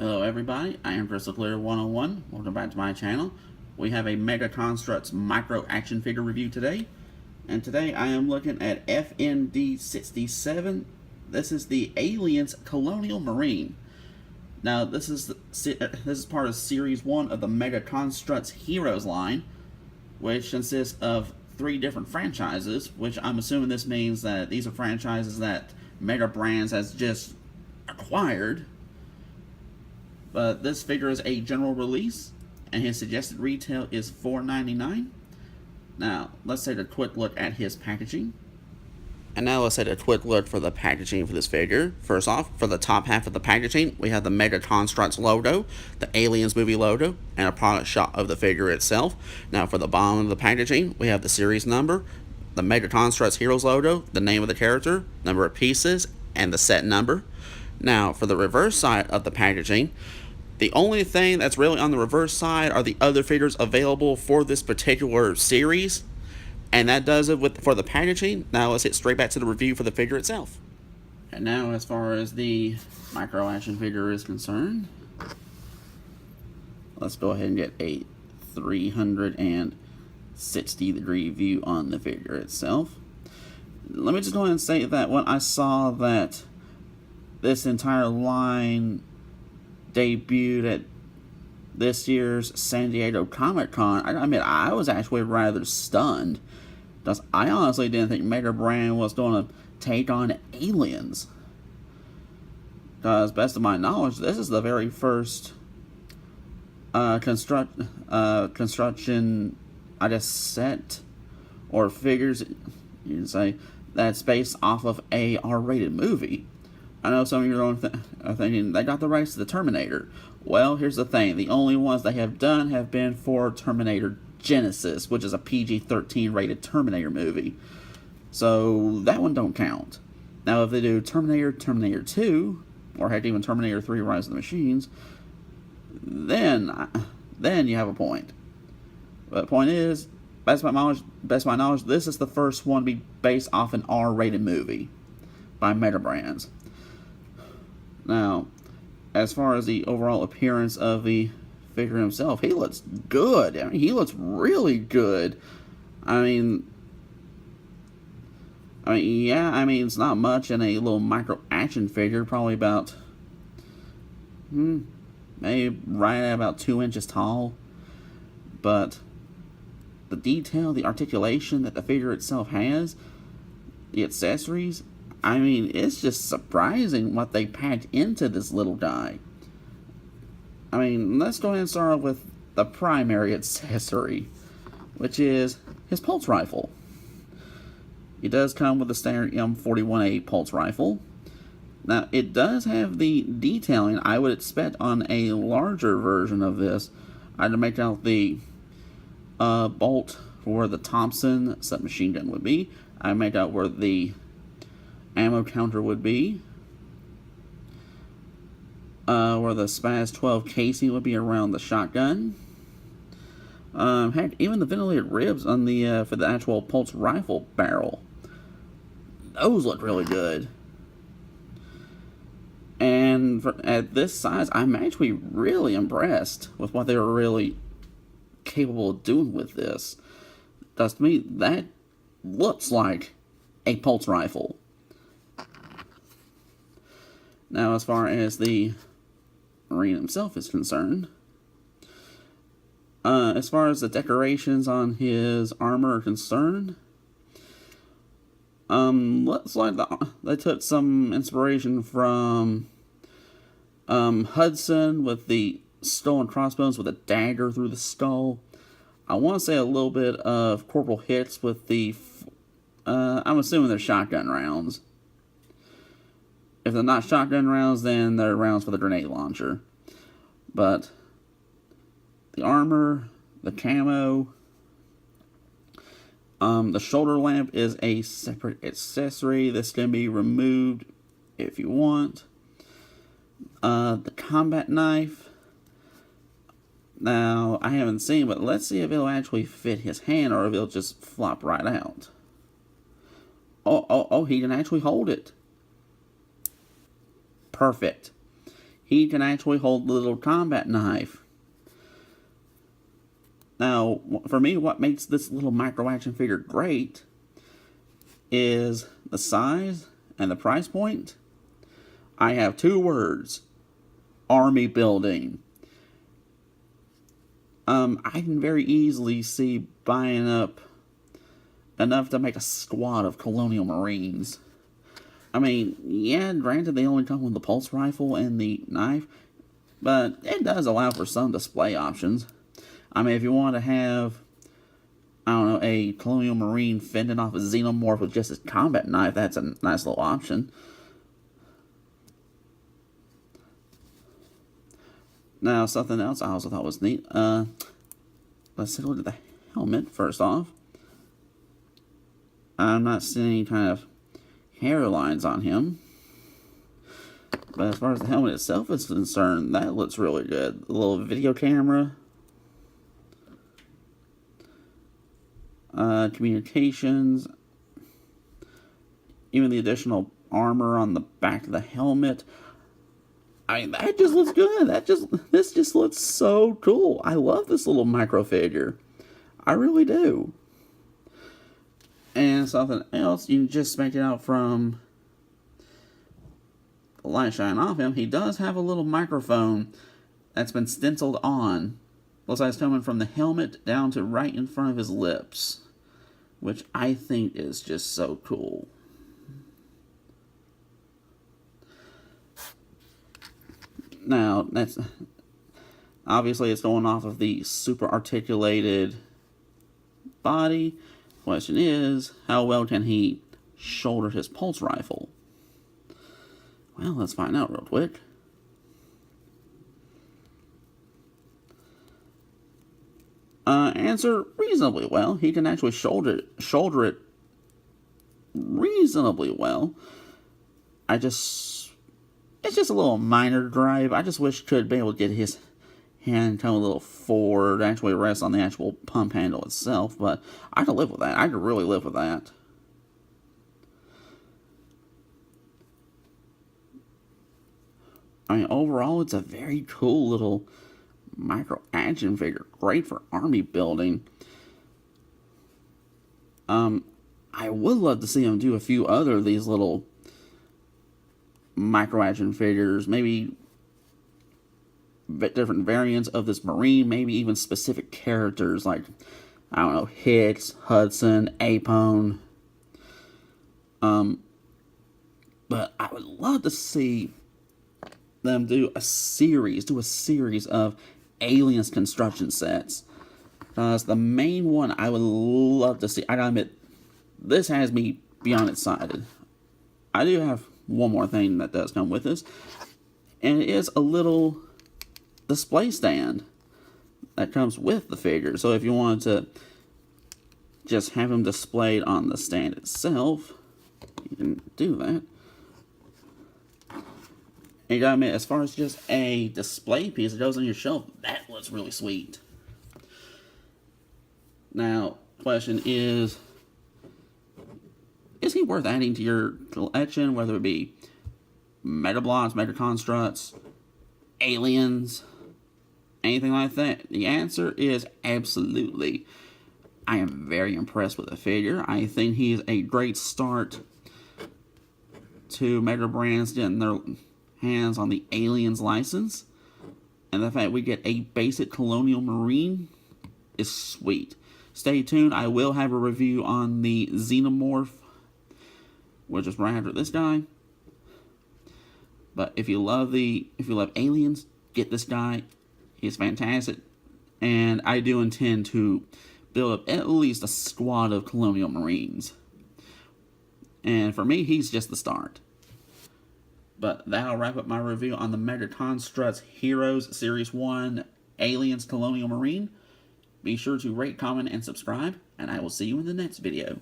Hello everybody, I am Crystal Clear 101. Welcome back to my channel. We have a Mega Construx micro action figure review today. And today I am looking at FND67. This is the Aliens Colonial Marine. Now this is part of Series 1 of the Mega Construx Heroes line, which consists of 3 different franchises, which I'm assuming this means that these are franchises that Mega Brands has just acquired. But this figure is a general release, and his suggested retail is $4.99. Now, let's take a quick look at his packaging. And now let's take a quick look for the packaging for this figure. First off, for the top half of the packaging, we have the Mega Construx logo, the Aliens movie logo, and a product shot of the figure itself. Now, for the bottom of the packaging, we have the series number, the Mega Construx Heroes logo, the name of the character, number of pieces, and the set number. Now, for the reverse side of the packaging, the only thing that's really on the reverse side are the other figures available for this particular series, and that does it for the packaging. Now let's get straight back to the review for the figure itself. And now, as far as the micro action figure is concerned, let's go ahead and get a 360-degree view on the figure itself. Let me just go ahead and say that when I saw that this entire line debuted at this year's San Diego Comic-Con, I admit I was actually rather stunned, because I honestly didn't think Mega Brand was going to take on Aliens. Because, best of my knowledge, this is the very first construction, I guess, set or figures, you can say, that's based off of a R-rated movie. I know some of you are thinking, they got the rights to the Terminator. Well, here's the thing. The only ones they have done have been for Terminator Genesis, which is a PG-13 rated Terminator movie. So, that one don't count. Now, if they do Terminator, Terminator 2, or heck, even Terminator 3 Rise of the Machines, then you have a point. But the point is, best of my knowledge, this is the first one to be based off an R-rated movie by Mega Brands. Now, as far as the overall appearance of the figure himself, he looks good. I mean, he looks really good. I mean, yeah, it's not much in a little micro action figure, probably about, maybe right at about 2 inches tall. But the detail, the articulation that the figure itself has, the accessories, it's just surprising what they packed into this little guy. Let's go ahead and start with the primary accessory, which is his pulse rifle. It does come with the standard M41A pulse rifle. Now, it does have the detailing I would expect on a larger version of this. I'd make out the bolt for where the Thompson submachine gun would be. I make out where the ammo counter would be, where the Spaz 12 casing would be around the shotgun. Heck, even the ventilated ribs on the for the actual pulse rifle barrel, those look really good. And at this size, I'm actually really impressed with what they were really capable of doing with this. Because to me, that looks like a pulse rifle. Now, as far as the Marine himself is concerned, as far as the decorations on his armor are concerned, looks like they took some inspiration from Hudson with the skull and crossbones with a dagger through the skull. I want to say a little bit of Corporal Hicks with the, I'm assuming they're shotgun rounds. If they're not shotgun rounds, then they're rounds for the grenade launcher. But the armor, the camo, the shoulder lamp is a separate accessory. This can be removed if you want. The combat knife. Now, I haven't seen, but let's see if it'll actually fit his hand or if it'll just flop right out. Oh, he can actually hold it. Perfect. he can actually hold the little combat knife. Now, for me, what makes this little micro action figure great is the size and the price point. I have 2 words: army building. I can very easily see buying up enough to make a squad of Colonial Marines. I mean, yeah, granted they only come with the pulse rifle and the knife, but it does allow for some display options. I mean, if you want to have, I don't know, a Colonial Marine fending off a Xenomorph with just his combat knife, that's a nice little option. Now, something else I also thought was neat. Let's take a look at the helmet first off. I'm not seeing any kind of hairlines on him. But as far as the helmet itself is concerned, that looks really good. The little video camera. Communications. Even the additional armor on the back of the helmet. I mean, that just looks good. This just looks so cool. I love this little micro figure. I really do. And something else, you can just make it out from the light shine off him. He does have a little microphone that's been stenciled on. Looks like it's coming from the helmet down to right in front of his lips, which I think is just so cool. Now, that's obviously it's going off of the super articulated body. Question is, how well can he shoulder his pulse rifle? Well, let's find out real quick. Answer: reasonably well. He can actually shoulder it reasonably well. It's just a little minor drive. I just wish could be able to get his hand come a little forward, actually rest on the actual pump handle itself, but I could live with that. I could really live with that. I mean, overall, it's a very cool little micro action figure. Great for army building. I would love to see him do a few other of these little micro action figures, maybe different variants of this Marine, maybe even specific characters like, I don't know, Hicks, Hudson, Apone. But I would love to see them do a series of Aliens construction sets. Because the main one I would love to see, I gotta admit, this has me beyond excited. I do have one more thing that does come with this, and it is a little display stand that comes with the figure. So if you wanted to just have him displayed on the stand itself, you can do that. And you gotta admit, as far as just a display piece that goes on your shelf, that looks really sweet. Now, question is he worth adding to your collection, whether it be Mega Blocks, Mega Construx, Aliens, anything like that? The answer is absolutely. I am very impressed with the figure. I think he is a great start to Mega Brands getting their hands on the Aliens license. And the fact we get a basic Colonial Marine is sweet. Stay tuned. I will have a review on the Xenomorph, which is right after this guy. But if you love Aliens, get this guy. He's fantastic. And I do intend to build up at least a squad of Colonial Marines. And for me, he's just the start. But that'll wrap up my review on the Mega Construx Heroes Series 1 Aliens Colonial Marine. Be sure to rate, comment, and subscribe, and I will see you in the next video.